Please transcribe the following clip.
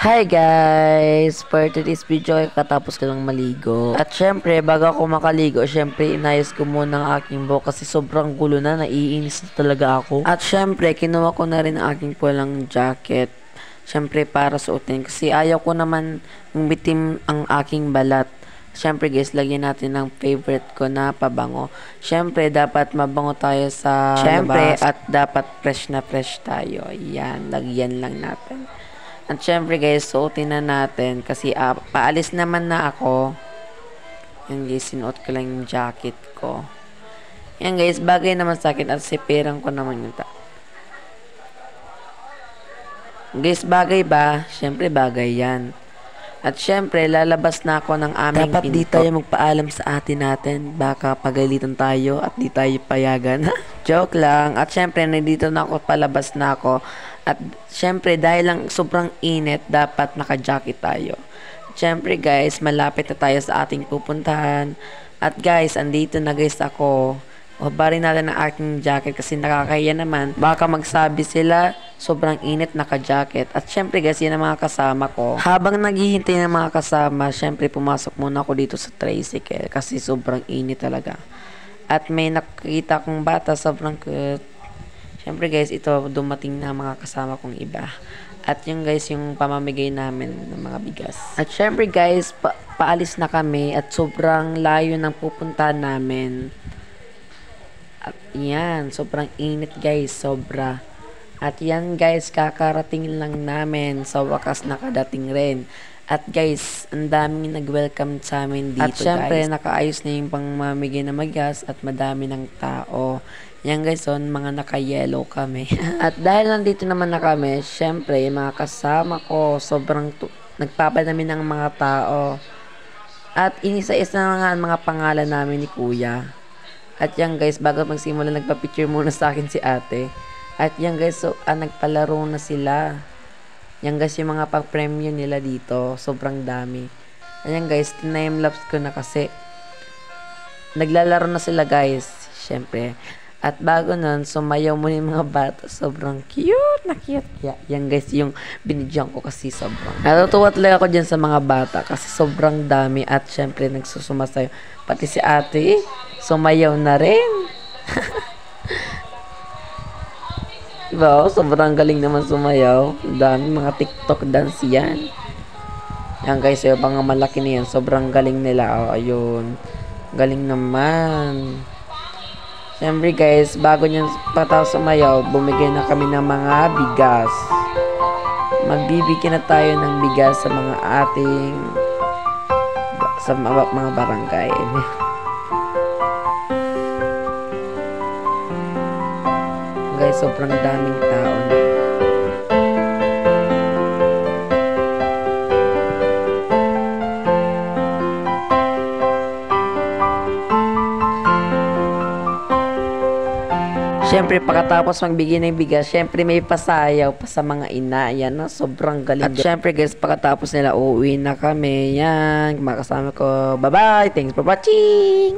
Hi guys! For today's video ay katapos ko lang maligo. At syempre, bago ako makaligo, syempre inayos ko muna ang aking buhok kasi sobrang gulo na, naiinis na talaga ako. At syempre, kinuha ko na rin ang aking pulang jacket. Syempre, para suotin kasi ayaw ko naman yung bitim ang aking balat. Syempre guys, lagyan natin ng favorite ko na pabango. Syempre, dapat mabango tayo sa labas. At dapat fresh na fresh tayo. Yan, lagyan lang natin. At syempre guys, suotin na natin kasi paalis naman na ako. Yan guys, sinuot ko lang yung jacket ko. Yan guys, bagay naman sa akin at sipiran ko naman yung Guys, bagay ba? Syempre bagay yan. At syempre, lalabas na ako ng aming Dapat pinto. di tayo magpaalam sa atin natin. Baka pagalitan tayo at di tayo payagan. Joke lang. At syempre, nandito na ako, palabas na ako. At syempre, dahil lang sobrang init, dapat naka-jacket tayo. At syempre guys, malapit na tayo sa ating pupuntahan. At guys, andito na guys ako. Babarin natin ang aking jacket kasi nakakaya naman. Baka magsabi sila, sobrang init naka-jacket. At syempre guys, yan ang mga kasama ko. Habang naghihintay ng mga kasama, syempre pumasok muna ako dito sa tricycle kasi sobrang init talaga. At may nakita kong bata, sobrang cute. Syempre guys, ito dumating na mga kasama kong iba. At yung guys, yung pamamigay namin ng mga bigas. At syempre guys, paalis na kami at sobrang layo ng pupuntahan namin. At yan, sobrang init guys, sobra. At yan guys, kakarating lang namin, sa wakas nakadating rin. At guys, ang daming nag-welcome sa amin dito. At syempre, guys, nakaayos na yung pangmamigay na magas at madami ng tao. Yan guys, mga naka-yellow kami. At dahil nandito naman na kami, syempre, yung mga kasama ko, sobrang nagpapadami ng mga tao. At inisa-isa na nga ang mga pangalan namin ni Kuya. At yan guys, bago magsimula, nagpa-picture muna sa akin si ate. At yan guys, nagpalaro na sila. Yan guys, yung mga pang-premium nila dito, sobrang dami. Ayan guys, time-lapse ko na kasi naglalaro na sila guys, syempre. At bago nun, sumayaw muna yung mga bata. Sobrang cute na cute. Yan guys, yung binidyan ko kasi sobrang. Natutuwa talaga ako dyan sa mga bata kasi sobrang dami. At syempre, nagsusumasayo. Pati si ate, sumayaw na rin. Diba? Sobrang galing naman sumayaw. Dami mga TikTok dance yan. Yan guys, yung mga malaki na yan. Sobrang galing nila. Oh, ayun. Galing naman. Siyempre guys, bago nyo patapos sumayaw, bumigay na kami ng mga bigas. Magbibigyan na tayo ng bigas sa mga ating sa mga barangay. Guys, sobrang daming tao na. Siyempre, pagkatapos magbigay ng bigas, siyempre may pasayaw pa sa mga ina. Yan, no? Sobrang galing. At siyempre guys, pagkatapos nila, uuwi na kami. Yan, makasama ko. Bye-bye! Thanks for watching!